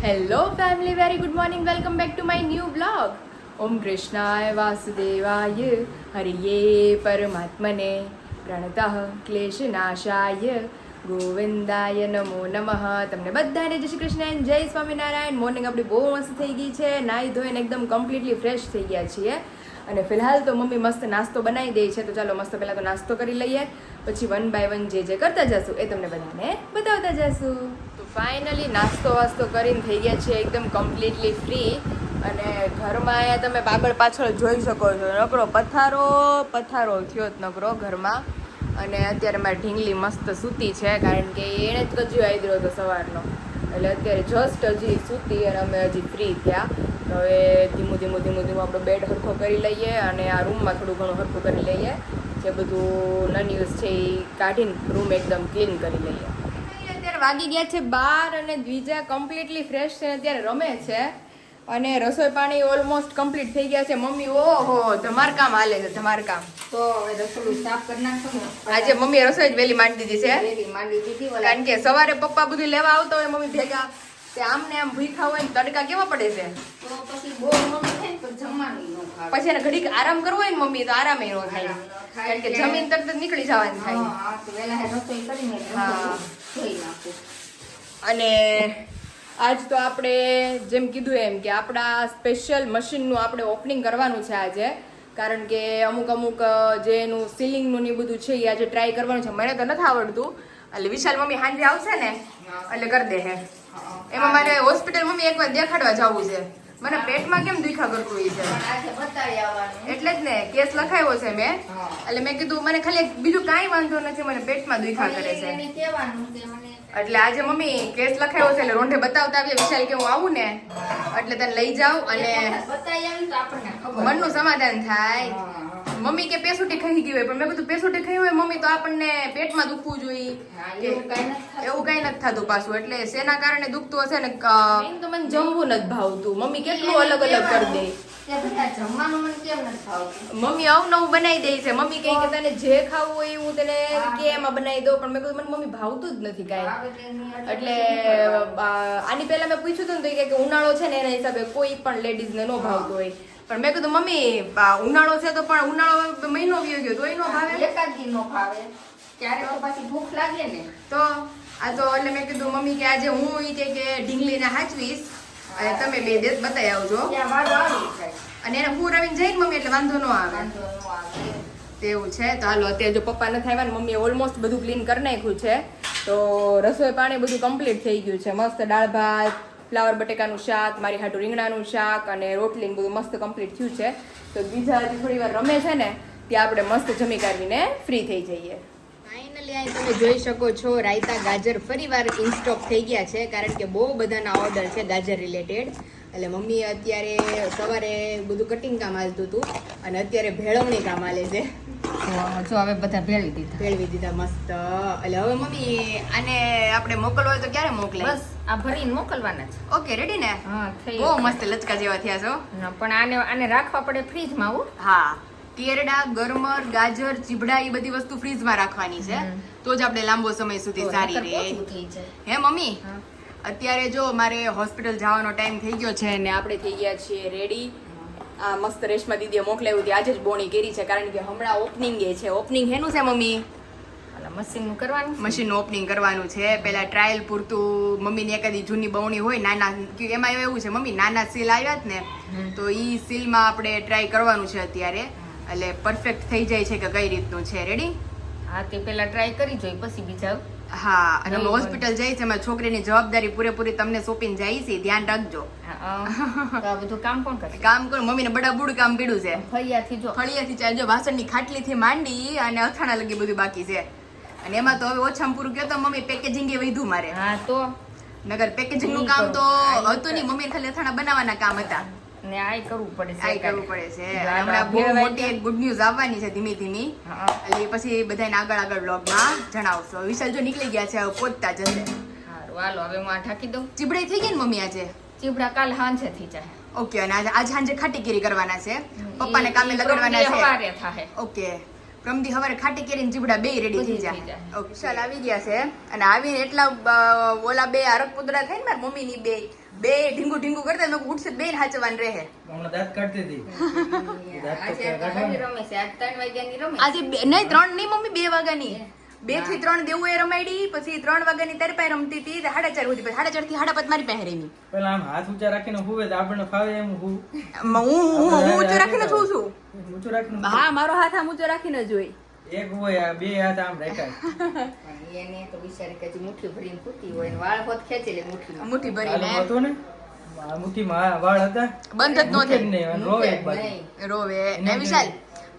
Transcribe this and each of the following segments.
Hello family, very good morning. Welcome back to my new blog. ઓમ કૃષ્ણાય વાસુદેવાય હરિયે પરમાત્મને પ્રણતઃ ક્લેશનાશાય ગોવિંદાય નમો નમઃ. તમને બધાને જય શ્રી કૃષ્ણ અને જય સ્વામિનારાયણ. મોર્નિંગ આપણી બહુ મસ્ત થઈ ગઈ છે. નાહી ધોઈને એકદમ કમ્પ્લીટલી ફ્રેશ થઈ ગયા છીએ અને ફિલહાલ તો મમ્મી મસ્ત નાસ્તો બનાવી દે છે. તો ચાલો મસ્ત પહેલાં તો નાસ્તો કરી લઈએ, પછી વન બાય વન જે કરતા જશું એ તમને બધાને બતાવતા જશું. તો ફાઇનલી નાસ્તો વાસ્તો કરીને થઈ ગયા છે એકદમ કમ્પ્લીટલી ફ્રી. અને ઘરમાં અહીંયા તમે આગળ પાછળ જોઈ શકો છો, નકરો પથારો થયો જ નકરો ઘરમાં. અને અત્યારે મારી ઢીંગલી મસ્ત સૂતી છે, કારણ કે એણે જ કજ્યો આવી હતો સવારનો, એટલે અત્યારે જસ્ટ હજી સૂતી અને અમે હજી ફ્રી થયા. તો હવે ધીમું આપણો બેડ હરખો કરી લઈએ અને આ રૂમમાં થોડું ઘણું હરખું કરી લઈએ. જે બધું નન યુઝ છે એ કાઢીને રૂમ એકદમ ક્લીન કરી લઈએ. અત્યારે વાગી ગયા છે 12 અને દ્વિજા કમ્પ્લીટલી ફ્રેશ છે, અત્યારે રમે છે. અને રસોઈ પાણી ઓલમોસ્ટ કમ્પ્લીટ થઈ ગયા છે. મમ્મી ઓહો ધમારકામ હાલે છે, ધમારકામ. તો હવે રસોડું સાફ કરી નાખો ને. આજે મમ્મીએ રસોઈ જ વહેલી માંડી દીધી છે, વેલી માંડી દીધી. કારણ કે સવારે પપ્પા બધું લેવા આવતો હોય મમ્મી ભેગા, તે આમને આમ ભૂખા હોય ને તડકા કેવા પડે છે, તો પછી બહુ મમ્મી થાય ને તો જમવાનું ન ખાવે. પછી એને ઘડીક આરામ કરવો હોય ને મમ્મી તો આરામ ન થાય, કારણ કે જમીન તરત જ નીકળી જવાનું થાય. હા, તો વહેલા રસોઈ કરીને હા. ધોઈ નાખું. અને આજ તો આપણે જેમ કીધું એમ કે આપણા સ્પેશિયલ મશીનનું આપણે ઓપનિંગ કરવાનું છે આજે, કારણ કે અમુક જે એનું સીલિંગનું ને બધું છે એ આજે ટ્રાય કરવાનું છે. મને તો નથી આવડતું, એટલે વિશાલ મમ્મી સાંજે આવશે ને એટલે કરી દે હે. એમાં મારે હોસ્પિટલ મમ્મી એકવાર દેખાડવા જવું છે. મને પેટમાં કેમ દુખા કરતું હોય છે, પણ આજે બતાવી આવવાનું. એટલે જ ને કેસ લખાયો છે મેં. હા. એટલે મેં કીધું મને ખાલી બીજું કાંઈ વાંધો નથી, મને પેટમાં દુખા કરે છે. એને કહેવાનું કે મને એટલે આજે મમ્મી કેસ લખાયો છે, એટલે રોંઢે બતાવતા આવીએ વિશાલ કે હું આવું ને એટલે તને લઈ જાઉં અને બતાવી આવી તો આપણને ખબર મનનું સમાધાન થાય. હા. મમ્મી કે પેસુટી ખાઈ ગઈ હોય, પણ મેં કીધું પેસુટી ખાઈ હોય મમ્મી તો આપણને પેટમાં દુખવું જોઈએ, હા, કે એવું કાંઈ નથી થતું. એવું કઈ નથી થતું પાછું. એટલે શેના કારણે દુખતું હશે ને એમ તો મને જમવું નથી ભાવતું. મમ્મી કેટલું અલગ અલગ કરી દે. કે બધા જમવાનું મને કેમ નથી ભાવતું. મમ્મી અવનવું બનાવી દે છે. મમ્મી કહે કે તને જે ખાવું હોય હું તને કે એમાં બનાવી દઉં, પણ મેં કીધું મને મમ્મી ભાવતું જ નથી કાંઈ. આવે તો એની એટલે આની પહેલા મેં પૂછ્યું હતું ને તો એ કે ઉનાળો છે ને એના હિસાબે કોઈ પણ લેડીઝને ન ભાવતું હોય. પણ મેં કીધું મમ્મી ઉનાળો છે તો પણ ઉનાળો મહિનો વયો ગયો તોય ન ભાવે. એકાદ દી નો ભાવે, ત્યારે તો પાછી ભૂખ લાગે ને. તો આ તો એટલે મેં કીધું મમ્મી કે આજે હું ઈ કે ઢીંગલીને હાચવીશ અને તમે બે દેત બતાવી આવજો. ત્યાં વારો આવી જાય. અને એને હું રવીને જઈને મમ્મી એટલે વાંધો ન આવે. વાંધો ન આવે. તેવું છે. તો હાલો અત્યારે જો પપ્પા નથી આવ્યા ને મમ્મીએ ઓલમોસ્ટ બધું ક્લીન કરી નાખ્યું છે. તો રસોઈ પાણી બધું કમ્પ્લીટ થઈ ગયું છે. મસ્ત દાળ ભાત, ફ્લાવર બટેકાનું શાક, મારી હાટું રીંગણાનું શાક અને રોટલી ને બધું મસ્ત કમ્પ્લીટ થયું છે. તો બીજા હજી થોડી વાર રમે છે ને ત્યાં આપણે મસ્ત જમી કાઢીને ફ્રી થઈ જઈએ. ફાઇનલી અહીં તમે જોઈ શકો છો રાયતા ગાજર ફરીવાર ઇનસ્ટોક થઈ ગયા છે, કારણ કે બહુ બધાના ઓર્ડર છે ગાજર રિલેટેડ. એટલે મમ્મીએ અત્યારે સવારે બધું કટિંગ કામ હાલતું હતું અને અત્યારે ભેળવણી કામ હાલે છે. જો હવે બધા ભેળવી દીધા મસ્ત. એટલે હવે મમ્મી આને આપણે મોકલવો હોય તો ક્યારે મોકલે? બસ આ ભરીને મોકલવાના છે. ઓકે રેડી ને? હા, થઈ બહુ મસ્ત લચકા જેવા થયા છો. ના, પણ આને રાખવા પડે ફ્રીજમાં. આવું હા, કેરડા, ગરમર, ગાજર, ચીબડા એ બધી વસ્તુ ફ્રીજમાં રાખવાની છે, તો જ આપણે લાંબો સમય સુધી સારી રહે. થઈ જાય. હે મમ્મી? અત્યારે જો મારે હોસ્પિટલ જવાનો ટાઈમ થઈ ગયો છે ને આપણે થઈ ગયા છીએ રેડી. આ મસ્ત રેશમા દીદીએ મોકલાવ્યું હતી, આજે જ બોણી કરી છે, કારણ કે હમણાં ઓપનિંગ એ છે. ઓપનિંગ હેનું છે મમ્મી? મશીનનું કરવાનું. મશીનનું ઓપનિંગ કરવાનું છે. પેલા ટ્રાયલ પૂરતું મમ્મીની એકાદી જૂની બવણી હોય નાના, એમાં એવું છે મમ્મી નાના સીલ આવ્યા જ ને તો ઈ સીલમાં આપણે ટ્રાય કરવાનું છે અત્યારે. એટલે પરફેક્ટ થઈ જાય છે કે કઈ રીતનું છે. રેડી? હા, તે પેલા ટ્રાય કરી જોઈ પછી બીજા. હા, અને અમે હોસ્પિટલ જઈએ છીએ, અમે છોકરીની જવાબદારી પૂરેપૂરી તમને સોંપીને જઈએ છીએ, ધ્યાન રાખજો. તો આ બધું કામ કોણ કરે? કામ કરો. મમ્મીને બડાબુડ કામ પીડું છે. ફળિયાથી જો ફળિયાથી ચાલજો, વાસણની ખાટલીથી માંડી અને અથાણા લગી બધું બાકી છે. અને એમાં તો હવે ઓછામાં પૂરું કયો તો મમ્મી પેકેજિંગ એ વધ્યું મારે. હા, તો નગર પેકેજિંગ નું કામ તો હતું નહીં, મમ્મી ખાલી અથાણા બનાવવાના કામ હતા. ને આય કરવું પડે છે. આઈ કરવું પડે છે. અને હમણાં બહુ મોટી એક ગુડ ન્યૂઝ આવવાની છે ધીમી ધીમી, એટલે પછી બધાને આગળ વ્લોગમાં જણાવશો. વિશાલ જો નીકળી ગયા છે, હવે પહોંચતા જશે. હારું, હાલો હવે હું આ ઢાંકી દઉં. ચીબડાઈ થઈ ગઈ ને મમ્મી આજે? ચીબડા કાલ હાંજે થઈ જાય. ઓકે. અને આજે સાંજે ખાટી કેરી કરવાના છે, પપ્પાને કામે લગાડવાના છે. સવારે થાય. ઓકે. પ્રમદી હવારે ખાટી કેરીને ચીબડા બે રેડી થઈ બધું થઈ જાય. જાય. ઓકે વિશાલ આવી ગયા છે અને આવીને એટલા ઓલા બે અરક પુદરા થાય ને મારી મમ્મીની બે ઢીંગુ ઢીંગુ કરતા મેં ઉઠશે બે હાચવાન રહે. હમણાં દાંત કાઢતી હતી. આજે તો ઘણી રમે છે આજ 3 વાગ્યાની રમે આજે નહીં 3 નહીં મમ્મી 2 વાગ્યાની 2 થી 3 દેવું એ રમાડી પછી 3 વાગ્યાની તારી પાસે રમતી હતી 4:30 સુધી પછી 4:30 થી 5:30 મારી પાસે રમી. પેલા આમ હાથ ઊંચા રાખીને હુવે તો આપણને ફાવે એમ હું હું ઊંચો રાખીને છું છું. ઊંચું રાખીને હા મારો હાથ આમ ઊંચો રાખીને જ હોય. એક હોય આ બે હાથ આમ રાખ્યા પણ એને તો બિચારી કદી મુઠ્ઠી ભરીને સૂતી હોય ને વાળ હોત ખેંચી લે મુઠ્ઠીમાં મુઠ્ઠી ચાલુ ભરીને હતું ને આ મુઠ્ઠીમાં વાળ હતા બંધ જ ન મૂકે જ થાય. નહીં, અને રોવે એક બાજુ. નહીં. રોવે ને વિશાલ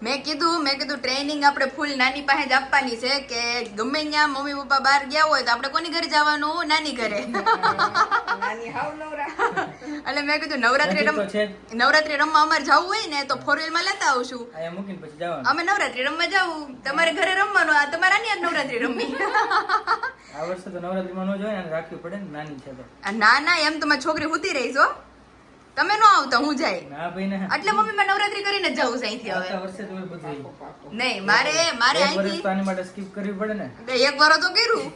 મેં કીધું ટ્રેનિંગ આપણે ફૂલ નાની પાસે જ આપવાની છે કે ગમે ત્યાં મમ્મી પપ્પા બહાર ગયા હોય તો આપણે કોની ઘરે જવાનું? નાની ઘરે. નાની હાવ નવરા એટલે મેં કીધું નવરાત્રી નજીક તો છે જ. નવરાત્રી રમવા અમારે જવું હોય ને તો 4 માં લેતા આવશું. અહીંયા મૂકીને પછી જવાનું. અમે નવરાત્રી રમવા જવું તમારે ઘરે રમવાનું આ તમારે આની આજ નવરાત્રી રમવી. આ વર્ષે તો નવરાત્રીમાં ન જોઈએ અને રાખવી પડે ને નાની છે તો. ના એમ તો મારી છોકરી હુતી રહીશ હો. તમે ન આવતા હું જાય ના ભાઈ ને એટલે મમ્મી મેં નવરાત્રી કરીને જ જવું છે અહીંથી હવે. આવતા વર્ષે તો એ બધું નહીં મારે એક વર્ષ અહીંથી તો આની માટે skip કરવી પડે ને. એક વાર તો કર્યું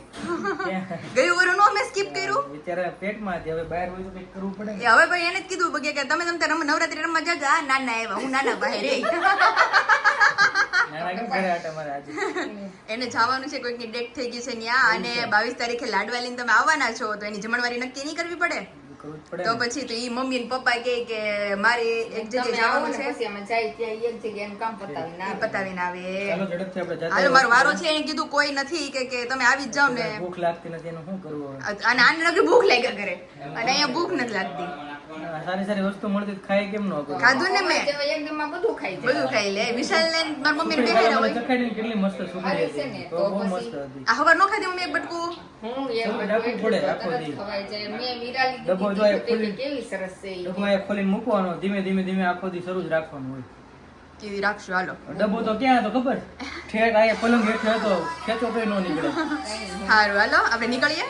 ક્યાં? ગયું વર નો મેં સ્કીપ કર્યું. બિચારા પેટમાં હતી, હવે બહાર હોય તો કંઈક કરવું પડે ને. એ હવે ભાઈ એને જ કીધું કે તમે નવરાત્રી રમવા જાજો. આ નાના આવ્યા હું નાના ભાઈ રે. નાના કેમ ઘરે આટા મારે આજે? એને જવાનું છે કોઈકની ડેટ થઈ ગઈ છે ન્યા અને 22 તારીખે લાડવા લઈને તમે આવવાના છો તો એની જમણવારી નક્કી નહીં કરવી પડે. કરવું જ પડે તો ને. પછી તો ઈ મમ્મી ને પપ્પા કહે કે મારે એક જગ્યાએ તમે આવો જવાનું ને છે પછી અમે જાય ત્યાં એક જગ્યાએ કામ પતાવીને ઈ આવે. પતાવીને આવે. ચાલો ઝડપથી આપણે જાતે હાલો મારો વારો છે એને કીધું કોઈ નથી કે તમે આવી જ જાઓ ને. ભૂખ લાગતી નથી એનું શું કરવું હવે? અને આને નકરી ભૂખ લાગ્યા કરે અને અહીંયા ભૂખ નથી લાગતી. સારી સારી વસ્તુ મળતી તો ખાય કેમ ન કરું? ખાધું ને મેં તો એકદમમાં બધું ખાઈ જાય. બધું ખાઈ લે. વિશાલ ને મારી મમ્મી ને સુખડી બેહેરા મને હોય. ચખાડીને કેટલી મસ્ત સુખડી ખાલી છે હતી. ને, તો તો બહુ પછી- મસ્ત હતી. આ ખબર ન ખાધી મમ્મી એક બટકું. હું એક ચાલો, બધું રાખવું પડે, એટલું આખો તરત દી. ખવાઈ જાય. મેં મીરાલી ડબ્બો દીધી જો એ હતી તો ખુલ્લી- કેવી સરસ છે ઈ. ડબ્બો અહીંયા ખોલીને મૂકવાનો, ધીમે ધીમે આખો દી શરૂ જ રાખવાનું હોય. કેવી રાખશું હાલો. ડબ્બો તો ક્યાં હતો ખબર? ઠેઠ આયા પલંગ હેઠે હતો, ખેંચો તોય ન નીકળે. સારું હાલો આપણે નીકળીએ.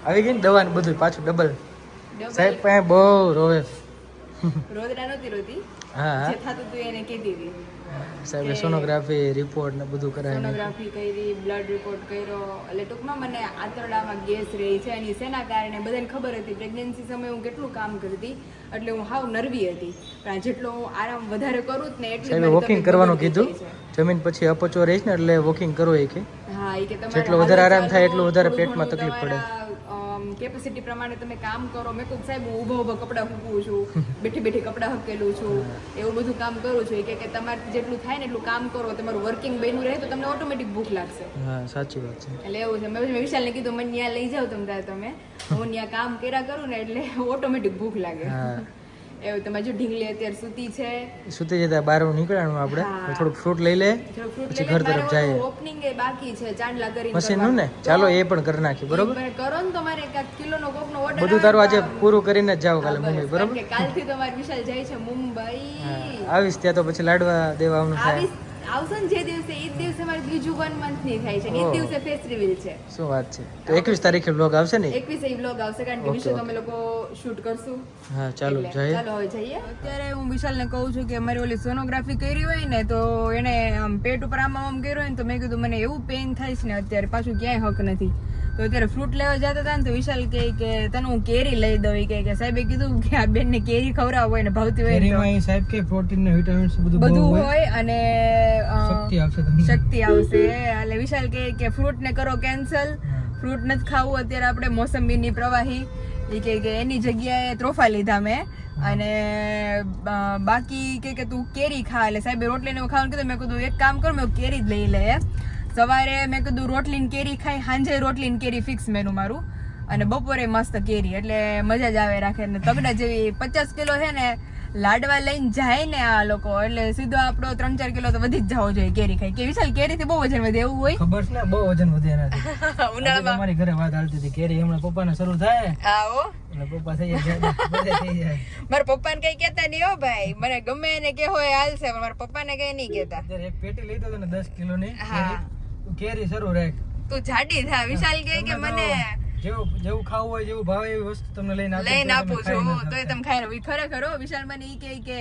આવી ગઈ ને દવા ને બધું પાછું ડબલ. સાહેબ પાસે બહુ રોવે. રોદરા નહોતી રોતી હા જે હા થતું હતું એને કીધી હતી. સાહેબે સોનોગ્રાફી રિપોર્ટ ને બધું કરાવી સોનોગ્રાફી કરી બ્લડ રિપોર્ટ કર્યો એટલે ટૂંકમાં મને આંતરડામાં ગેસ રહી છે અને શેના કારણે બધાને ખબર હતી પ્રેગ્નન્સી સમયે હું કેટલું કામ કરતી એટલે હું હાવ નર્વી હતી પણ જેટલો હું આરામ વધારે કરું જ ને એટલી સાહેબે મારી વોકિંગ તબિયત કરવાનું બગડતી કીધું. જાય છે. જમીન પછી અપચો રહીશ ને એટલે વોકિંગ કરવું એ કે હા એ કે તમારે જેટલો વધારે આરામ થાય એટલું હાલત વધારે ચાલો, પેટમાં થોડું તકલીફ પડે. તમારા કેપેસિટી પ્રમાણે તમે કામ કરો મેં કહું સાહેબ હું ઊભા કપડાં હૂકવું છું બેઠી બેઠી કપડાં હકેલું છું એવું બધું કામ કરું છું એ કે તમારે જેટલું થાય ને એટલું કામ કરો તમારું વર્કિંગ બન્યું રહે તો તમને ઓટોમેટિક ભૂખ લાગશે હા સાચી વાત છે. એટલે એવું છે મેં વિશાલને કીધું મને ત્યાં લઈ જાઓ તમે હું ત્યાં કામ કર્યા કરું ને એટલે ઓટોમેટિક ભૂખ લાગે હા એવું તમે જો ઢીંગલી અત્યારે સૂતી છે સુતી જતા બહાર નીકળવાનું આપણે હા. થોડુંક ફ્રૂટ લઈ લે પછી ઘર તરફ જઈએ. ઓપનિંગ એ બાકી છે ચાંદલા કરીને મશીનનું ને ચાલો એ પણ કરી નાખી બરોબર. તમે કરો ને તમારે એક કિલોનો કોકનો ઓર્ડર બધું તારું આજે પૂરું કરીને જ જાવ કાલે મુંબઈ બરોબર. કે કાલથી તમારે વિશાલ જાય છે મુંબઈ હા, આવીશ ત્યાં તો પછી લાડવા દેવા આવવાનું થાય. આવશે ને જે દિવસે એ જ દિવસે મારે બીજું 1 month ની થાય છે ને એ જ ઓહ. દિવસે ફેસ રિવીલ છે શું વાત છે. તો 21 તારીખે બ્લોગ આવશે ને? 21 એ વ્લોગ આવશે કારણ કે Okay, વિશે okay. અમે લોકો શૂટ કરશું હા ચાલો એટલે જઈએ. ચાલો હવે જઈએ અત્યારે હું વિશાલને કહું છું કે અમારી ઓલી સોનોગ્રાફી કરી હોય ને તો એને આમ પેટ ઉપર આમ કર્યું હોય ને તો મેં કીધું મને એવું પેઇન થાય છે ને અત્યારે પાછું ક્યાંય હક નથી તો અત્યારે ફ્રૂટ લેવા જતા હતા ને તો વિશાલ કહે કે તને હું કેરી લઈ દઉં ઈ કહે કે સાહેબે કીધું કે આ બેન ને કેરી ખવડાવ હોય ને ભાવતી હોય ને તો કેરીમાં સાહેબ કે પ્રોટીન ને વિટામિન્સ બધું બહુ બધું હોય. હોય અને શક્તિ આવશે તમને. શક્તિ આવશે એટલે વિશાલ કહે કે ફ્રૂટ ને કરો કેન્સલ હા. ફ્રૂટ નથી ખાવું અત્યારે આપણે મોસંબીની પ્રવાહી એ કે એની જગ્યાએ ત્રોફા લીધા મેં અને બાકી કે તું કેરી ખા. એટલે સાહેબે રોટલી ને ખાવાનું કીધું. મેં કીધું એક કામ કર, મેં કેરી જ લઈ લે. સવારે મેં કીધું રોટલી ને કેરી ખાઈ, સાંજે રોટલી ને કેરી ફિક્સ મેનુ મારું, અને બપોરે મસ્ત કેરી, એટલે મજા જ આવે રાખે. ને તગડા જેવી 50 કિલો છે ને લાડવા લઈને જાય ને આ લોકો, એટલે સીધો આપણો 3-4 કિલો તો વધી જ જવો જોઈએ કેરી ખાઈ. કે વિશાલ કેરી થી બહુ વજન વધે એવું હોય? ખબર છે ને, બહુ વજન વધે એનાથી. ઉનાળામાં અમારી ઘરે વાત હાલતી હતી, કેરી હમણાં પપ્પાને શરૂ થાય આવો એટલે પપ્પા થઈ જાય, બધે થઈ જાય. મારા પપ્પાને કઈ કેતા નહીં હો ભાઈ, મને ગમે એને કે હોય હાલશે, પણ મારા પપ્પાને કઈ નહીં કેતા. અત્યારે એક પેટી લીધો હતો ને 10 કિલોની હા. તું કેરી શરૂ રાખ, તું જાડી થા. વિશાલ કે મને જેવું ખાવું હોય, જેવું ભાવે એવી વસ્તુ તમને લઈને આપું છું, તો એ તમે ખાઈ લો. ખરેખર હો, વિશાલ મને ઈ કે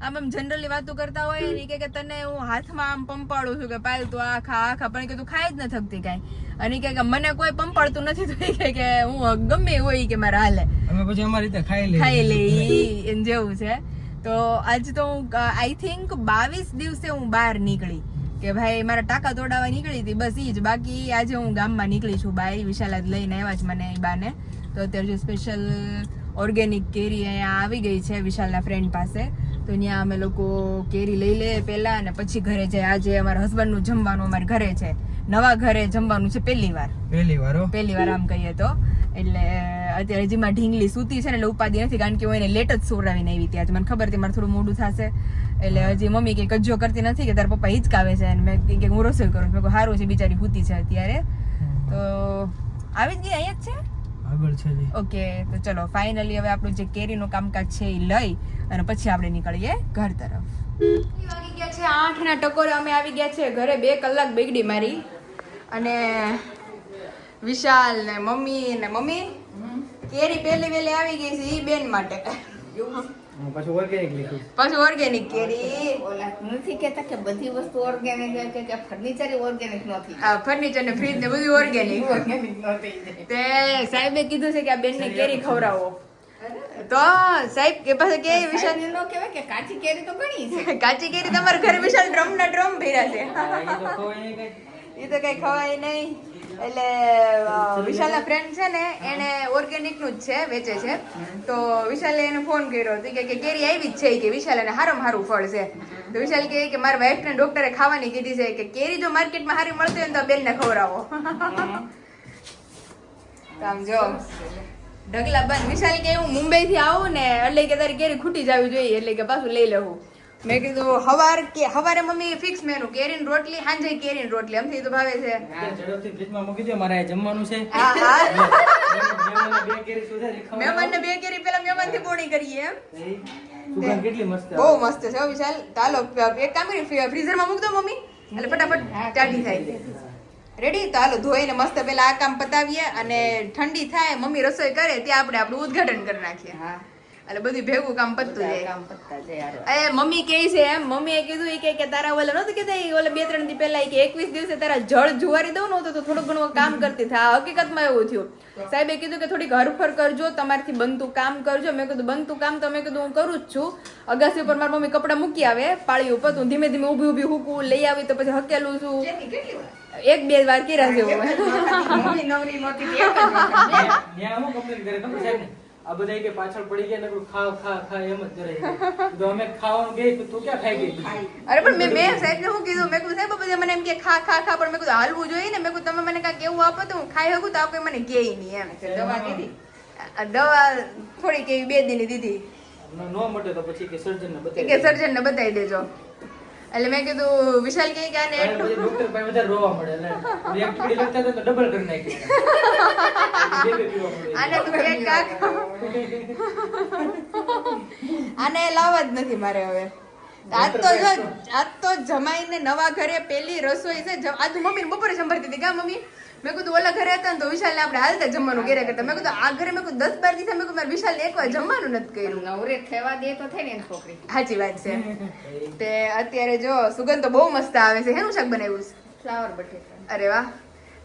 આમ જનરલી વાતો કરતા હોય ને, કે તને હું હાથમાં આમ પંપાડું છું કે પાયલ તું આ ખા, પણ કે તું ખાઈ જ ન થકતી કાંઈ. અને કે મને કોઈ પંપાડતું નથી, તો કે હું ગમે હોય કે મારે હાલે, અમે પછી અમારી રીતે ખાઈ લઈ એમ જેવું છે. તો આજ તો હું આઈ થિંક 22 દિવસે હું બહાર નીકળી, કે ભાઈ મારા ટાંકા તોડાવવા નીકળી હતી, બસ ઈ જ. બાકી આજે હું ગામમાં નીકળી છું બહાર. વિશાલ જ લઈને આવ્યા છે મને એ બાને. તો અત્યારે જો સ્પેશિયલ ઓર્ગેનિક કેરી અહીંયા આવી ગઈ છે વિશાલના ફ્રેન્ડ પાસે, તો ત્યાં અમે લોકો કેરી લઈ લે પહેલા, અને પછી ઘરે જાય. આજે અમારા હસબન્ડનું જમવાનું અમારે ઘરે છે, નવા ઘરે જમવાનું છે પહેલી વાર આમ કહીએ તો. એટલે અત્યારે હજી ઢીંગલી સૂતી છે ને, એટલે ઉપાધિ નથી, કારણ કે હું એને લેટ જ સોવડાવીને આવી ત્યાં. મને ખબર હતી મારે થોડું મોડું થશે, એટલે હજી મમ્મી કઈ કજ્જો કરતી નથી કે તારા પપ્પા હિંચકાવે છે, અને મેં કે હું રસોઈ કરું. મેં કહું સારું છે, બિચારી સૂતી છે અત્યારે. તો આવી જ ગઈ, અહીંયા જ છે આગળ છે જી. ઓકે, તો ચલો ફાઇનલી હવે આપણું જે કેરીનું કામકાજ છે એ લઈ અને પછી આપણે નીકળીએ ઘર તરફ. વાગી ગયા છે 8 ના ટકોરે, અમે આવી ગયા છે ઘરે. 2 કલાક બગડી મારી. અને વિશાલ ને મમ્મી કેરી પહેલી વેલી આવી ગઈ છે ઈ બેન માટે. પાછું ઓર્ગેનિક કેરી. ઓલા નથી કહેતા કે બધી વસ્તુ ઓર્ગેનિક, કે ફર્નિચર ઓર્ગેનિક નથી. આ ફર્નિચર ને ફ્રીજ ને બધું ઓર્ગેનિક. ઓર્ગેનિક નથી. તે સાહેબે કીધું છે કે આ બેનને કેરી ખવડાવો. તો સાહેબ કે પાસે કે વિશાલ નો કહેવાય કે કાચી કેરી તો ઘણી છે. કાચી કેરી તમારા ઘરે વિશાલ ડ્રમ ના ડ્રમ ભર્યા છે. એ તો કઈ ખવાય નહીં. એટલે વિશાલના ફ્રેન્ડ છે ને, એને ઓર્ગેનિક નું જ છે, વેચે છે. તો વિશાલે એને ફોન કર્યો હતો કે કેરી આવી જ છે, કે વિશાલ એને હારામાં હારું ફળ છે. તો વિશાલ કે મારા વાઈફ ને ડોક્ટરે ખાવાની કીધી છે, કે કેરી જો માર્કેટમાં હારી મળતી હોય ને તો બેન ને ખવડાવો. આમ જો ઢગલા બંધ. વિશાલ કે હું મુંબઈ થી આવું ને એટલે કે તારી કેરી ખૂટી જવી જોઈએ, એટલે કે પાછું લઈ લેવું. મેં કીધું હવારે મમ્મી ફિક્સ મેનુ, કેરીની રોટલી, સાંજે કેરીની રોટલી, અમથી તો ભાવે છે. ઝડપથી ફ્રીજમાં મૂકી દો, મારે જમવાનું છે. મહેમાનને 2 કેરી પેલા મહેમાન થી પોણી કરીએ એમ. સુગંધ કેટલી મસ્ત બહુ મસ્ત છે વિશાલ. ચાલો એક કામ કરી, ફ્રીઝરમાં મૂક દો મમ્મી, એટલે ફટાફટ ચાટી થાય. રેડી? તો હાલો ધોઈને મસ્ત પેલા આ કામ પતાવીએ, અને ઠંડી થાય મમ્મી રસોઈ કરે ત્યાં આપણે આપણું ઉદ્ઘાટન કરી નાખીએ. હા, એટલે બધું ભેગું કામ પતતું જાય. કામ પત્તા જાય. મમ્મી કહે છે એમ, મમ્મીએ કીધું કે તારા ઓલા નહોતું કેતા ઓલા 2-3 દી પહેલા કે 21 દિવસે તારા જળ જુવારી દઉં ને તો થોડું ઘણું કામ કરતી થાય. હકીકતમાં એવું થયું. સાહેબે કીધું કે થોડીક હરફર કરજો, તમારથી બનતું કામ કરજો. મેં કીધું બનતું કામ તો મેં કીધું હું કરું જ છું. અગાસી ઉપર મારી મમ્મી કપડાં મૂકી આવે પાળી ઉપર, હું ધીમે ધીમે ઊભી હુકું લઈ આવી, તો પછી હકેલું છું. 1-2 વાર કર્યા છે મમ્મી નવરી નહોતી કે એક જ વખત. ત્યાં હું કમ્પ્લીટ કરે ખબર સાહેબ ને, આ બધા કે પાછળ પડી ગયા ને ખા એમ જ કરે. તો અમે ખાવાનું ગઈ તું ક્યાં ખાઈ ગઈ? અરે પણ મેં સાહેબ ને શું કીધું, મેં કીધું સાહેબ બધા મને એમ કે ખા, પણ મેં કીધું હાલવું જોઈએ ને. મેં કીધું તમે મને કાંઈક એવું આપો તો હું ખાઈ શકું, તો આ કોઈ મને કહે નહીં એમ. દવા દીધી. દવા થોડીક એવી 2 દીની દીધી, નો મટે તો પછી કે સર્જન ને કે સર્જન ને બતાવી દેજો. એટલે મેં કીધું વિશાલ કે આને એટલું ડોક્ટર પાસે વધારે રોવા મળે, એટલે એક પીડી લખતા તો ડબલ કરી નાખી. આને તું કેક કાક આને લાવવા જ નથી મારે હવે. આજ તો જમાઈને નવા ઘરે પેલી રસોઈ છે. આજ મમ્મી બપોરે સંભાળતી હતી. કા મમ્મી? મેં કીધું ઓલા ઘરે હતા ને તો વિશાલ ને આપણે હાલતા જમવાનું કર્યા કરતા. મેં કીધું આ ઘરે મેં કીધું 10-12 દિવસે મેં કીધું મારે વિશાલ ને એકવાર જમવાનું નથી કર્યું. નવરે થવા દે તો થાય ને એની છોકરી. સાચી વાત છે. તે અત્યારે જો સુગંધ તો બહુ મસ્ત આવે છે. હેનું શાક બનાવ્યું છે? ફ્લાવર બટેટા. અરે વાહ.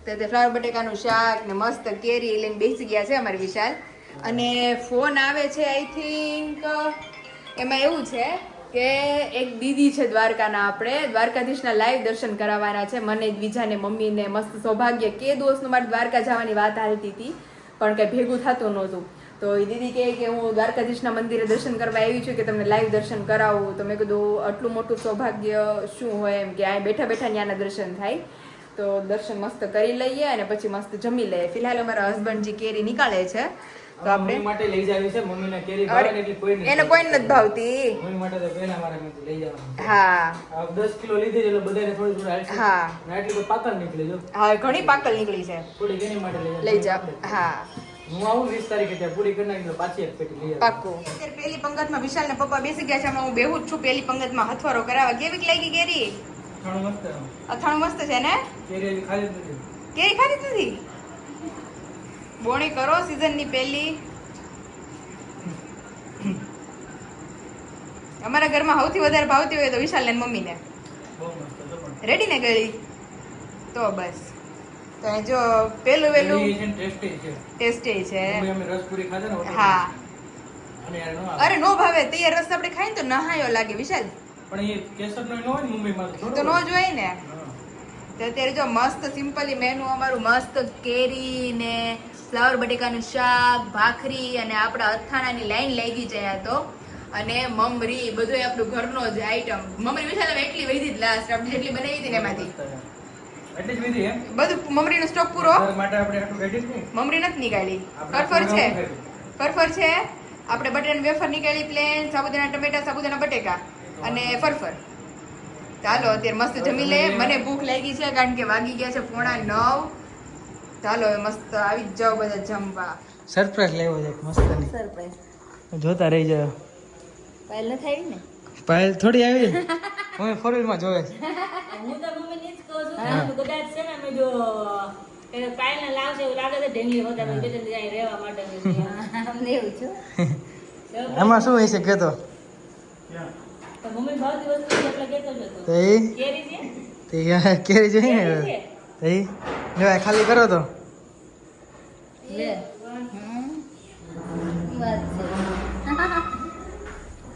તે ફ્લાવર બટેકાનું શાક ને મસ્ત કેરી લઈને બેસી ગયા છે અમારે વિશાલ. અને ફોન આવે છે આઈ થિંક. એમાં એવું છે કે એક દીદી છે દ્વારકાના, આપણે દ્વારકાધીશના લાઈવ દર્શન કરાવવાના છે. મને બીજાને મમ્મીને મસ્ત સૌભાગ્ય કે દોસ્તનું મારે દ્વારકા જવાની વાત હાલતી હતી, પણ કંઈ ભેગું થતું નહોતું. તો એ દીદી કહે કે હું દ્વારકાધીશના મંદિરે દર્શન કરવા આવી છું કે તમને લાઈવ દર્શન કરાવું. તો મેં કીધું આટલું મોટું સૌભાગ્ય શું હોય એમ કે આ બેઠા બેઠા ત્યાંના દર્શન થાય. તો દર્શન મસ્ત કરી લઈએ અને પછી મસ્ત જમી લઈએ. ફિલહાલ અમારા હસબન્ડજી કેરી નીકાળે છે તો આપણે મમ્મી માટે લઈ જાવી છે. મમ્મીને કેરી ભાવે ને એટલે કોઈ એને કોઈ નથી ભાવતી. મમ્મી માટે તો પહેલા મારા ઘરેથી લઈ જવાનું. હા આ 10 કિલો લીધી છે એટલે બધાને થોડી થોડી હાલશે. હા. ને આટલી બધી પાકળ નીકળી જો. હા ઘણી પાકલ નીકળી છે. થોડી એની માટે લઈ જાવ. હા હું આવું 20 તારીખે ત્યાં પૂરી કરી નાખી એટલે પાછી એક પેટી લઈ આવું. પાક્કું. અત્યારે પેલી પંગતમાં વિશાલ ને પપ્પા બેસી ગયા છે. હમણાં હું બેહું જ છું પેલી પંગતમાં હથવારો કરાવવા. કેવી લાગી કેરી? ઘણું મસ્ત છે. અથાણું મસ્ત છે ને? કેરી હજી ખાલી જ નથી. કેરી ખાધી જ નથી? બોણી કરો સીઝનની પહેલી. અમારા ઘરમાં સૌથી વધારે ભાવતી હોય તો વિશાલ ને મમ્મીને. બહુ મસ્ત છે પણ. રેડી ને ગળી? તો બસ. તો અહીં જો પેલું વેલું કેરી છે ને ટેસ્ટી છે. ટેસ્ટી છે. મમ્મી અમે રસપુરી ખાધા ને હોટલમાં. હા. અને યાર નો આવે. અરે નો ભાવે તૈયાર રસ આપણે ખાઈને તો નહાયો લાગે વિશાલ. પણ એ કેસરનો ન હોય ને મુંબઈમાં તો તો નો જોઈ ને. હા. તો અત્યારે જો મસ્ત સિમ્પલી મેનુ અમારું મસ્ત કેરી ને ફ્લાવર બટેકાનું શાક, ભાખરી અને આપણા અથાણાની લાઈન લાગી છે અહીંયા તો. અને મમરી બધું આપણું ઘરનો જ આઈટમ. મમરી વિશાલ હવે એટલી વધી જ લાસ્ટ આપણે જેટલી બનાવી હતી ને એમાંથી એટલી જ વિધિ એમ. બધું મમરીનો સ્ટોક પૂરો. ઘર માટે આપણે આટલું કાઢી જ નહીં. મમરી નથી નીકાળી. આપણે ફરફર છે. કાઢી. ફરફર છે. આપણે બટેટાની વેફર નીકાળી પ્લેન, સાબુદાણા ટમેટા, સાબુદાણા બટેકા અને ફરફર. ચાલો અત્યારે મસ્ત જમી લે. મને ભૂખ લાગી છે કારણ કે વાગી ગયા છે 8:45. ચાલો હવે મસ્ત આવી જ જાઓ બધા જમવા. સરપ્રાઈઝ લેવો છે મસ્તની. સરપ્રાઈઝ જોતા રહી જાવ. પહેલ ન થઈ ને પાયલ થોડી આવી. મમ્મી 4-wheelમાં જોવે છે. હું તો મમ્મીને જ કહું છું કે કદાચ છે ને અમે જો પાયલને લાવશે એવું લાગે છે ઢેંગલી હોતા મેં કીધું ત્યાં રહેવા માટે અમને એવું છું આમાં શું હોય છે કહેતો? તો મમ્મી ભાવતી વસ્તુ એટલે કહેતો જ હતો તો એ કેરી છે તે કેરી જોઈએ ને કેરી છે તો એ લેવાય ખાલી કરો તો લે વાત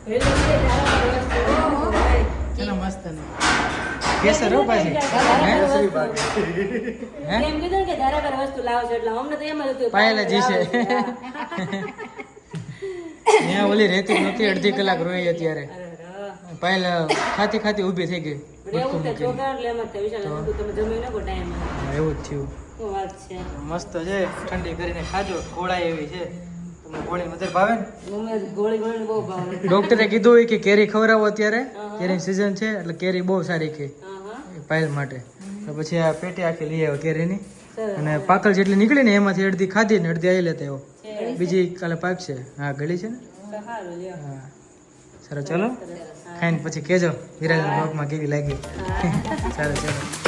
પેલું છે ધારાવાળી વસ્તુ. ઓહો, ભાઈ. ચલો મસ્ત ને કેસર હો પાછી હે? એમ કીધું ને કે ધારાવાળી વસ્તુ લાવશે એટલે અમને તો એમ જ હતું પાયલ જ છે. ત્યાં ઓલી રહેતી નહોતી અડધી કલાક રોઈ અત્યારે. પાયલ ખાતી ખાતી ઊભી થઈ ગઈ. એવું કે છોકરા એટલે એમ જ થાય વિશાલ હતું તમે જમી નાખો ટાઈમ હા, એવું જ થયું. શું વાત છે મસ્ત છે ઠંડી કરીને ખાજો. ગોળા એવી છે. તમને ગોળી વધારે ભાવે ને? મમ્મી ગોળી ગોળી બહુ ભાવે ડોક્ટરે કીધું હોય કે કેરી ખવડાવો અત્યારે. કેરીની સિઝન છે એટલે કેરી બહુ સારી કે હા પાયલ માટે. તો પછી આ પેટી આખી લઈ આવ્યો કેરીની. સરસ. અને પાકળ જેટલી નીકળી ને એમાંથી અડધી ખાધી ને અડધી આવી લેતા આવ્યો. છે. બીજી કાલે પાકશે. હા ગળી છે ને. સારું લ્યો હા સારું ચલો ખાઈને પછી કહેજો વિરાજના બ્લોગમાં કેવી લાગી. સારું ચલો.